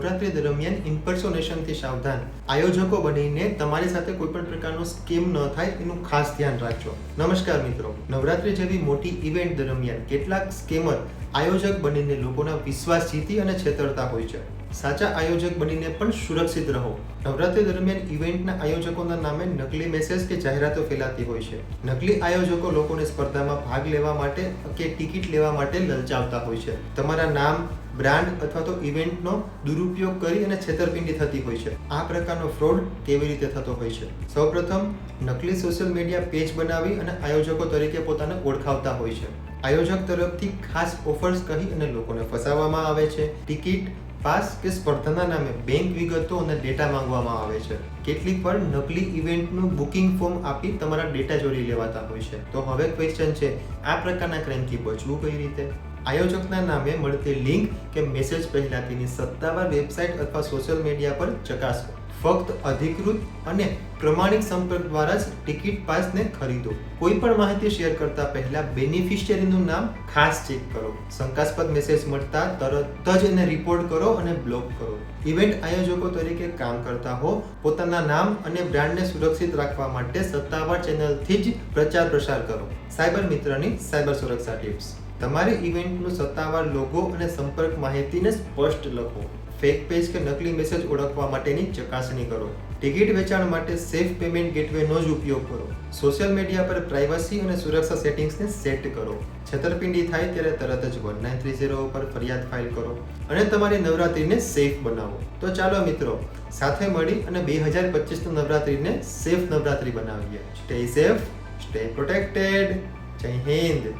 નવરાત્રી દરમિયાન ઇમ્પર્સોનેશનથી સાવધાન. આયોજકો બનીને તમારી સાથે કોઈ પણ પ્રકારનો સ્કેમ ન થાય એનું ખાસ ધ્યાન રાખજો. નમસ્કાર મિત્રો, નવરાત્રી જેવી મોટી ઇવેન્ટ દરમિયાન કેટલાક સ્કેમર આયોજક બનીને લોકોના વિશ્વાસ જીતી અને છેતરતા હોય છે. સાચા આયોજક બનીને પણ સુરક્ષિત રહો. નવરાત્રી દરમિયાન ઇવેન્ટના આયોજકોના નામે નકલી મેસેજ કે જાહેરાતો ફેલાતી હોય છે. નકલી આયોજકો લોકોને સ્પર્ધામાં ભાગ લેવા માટે કે ટિકિટ લેવા માટે લલચાવતા હોય છે. તમારા નામ, બ્રાન્ડ અથવા તો ઇવેન્ટનો દુરુપયોગ કરી અને છેતરપિંડી થતી હોય છે. આ પ્રકારનો ફ્રોડ કેવી રીતે થતો હોય છે? સૌપ્રથમ નકલી સોશિયલ મીડિયા પેજ બનાવી અને આયોજકો તરીકે પોતાને ઓળખાવતા હોય છે. આયોજક તરફથી ખાસ ઓફર્સ કહી અને લોકોને ફસાવવામાં આવે છે. ટિકિટ, પાસ કે સ્પર્ધાના નામે બેંક વિગતો અને ડેટા માંગવામાં આવે છે. કેટલીક વાર નકલી ઇવેન્ટનું બુકિંગ ફોર્મ આપી તમારા ડેટા ચોરી લેવાતા હોય છે. તો હવે ક્વેશ્ચન છે, આ પ્રકારના ક્રાઇમથી બચવું કઈ રીતે? આયોજકના નામે મળતી લિંક કે મેસેજ પહેલાંની સત્તાવાર વેબસાઇટ અથવા સોશિયલ મીડિયા પર ચકાસો. ફક્ત અધિકૃત અને પ્રમાણિક સંપર્ક દ્વારા જ ટિકિટ પાસને ખરીદો. કોઈ પણ માહિતી શેર કરતા પહેલા બેનિફિશિયરીનું નામ ખાસ ચેક કરો. શંકાસ્પદ મેસેજ મળતા તરત જ એને રિપોર્ટ કરો અને બ્લોક કરો. ઇવેન્ટ આયોજકો તરીકે કામ કરતા હો, પોતાના નામ અને બ્રાન્ડને સુરક્ષિત રાખવા માટે સત્તાવાર ચેનલથી જ પ્રચાર પ્રસાર કરો. સાયબર મિત્રની સાયબર સુરક્ષા ટિપ્સ. તમારી ઇવેન્ટનું સત્તાવાર લોગો અને સંપર્ક માહિતીને સ્પષ્ટ લખો. ફેક પેજ કે નકલી મેસેજ ઓળખવા માટેની ચકાસણી કરો. ટિકિટ વેચાણ માટે સેફ પેમેન્ટ ગેટવેનો જ ઉપયોગ કરો. સોશિયલ મીડિયા પર પ્રાઇવસી અને સુરક્ષા સેટિંગ્સને સેટ કરો. છેતરપિંડી થાય ત્યારે તરત જ 1930 પર ફરિયાદ ફાઇલ કરો અને તમારી નવરાત્રીને સેફ બનાવો. તો ચાલો મિત્રો, સાથે મળી અને 2025 નવરાત્રીને સેફ નવરાત્રી બનાવીએ. Stay safe, stay protected. જય હિન્દ.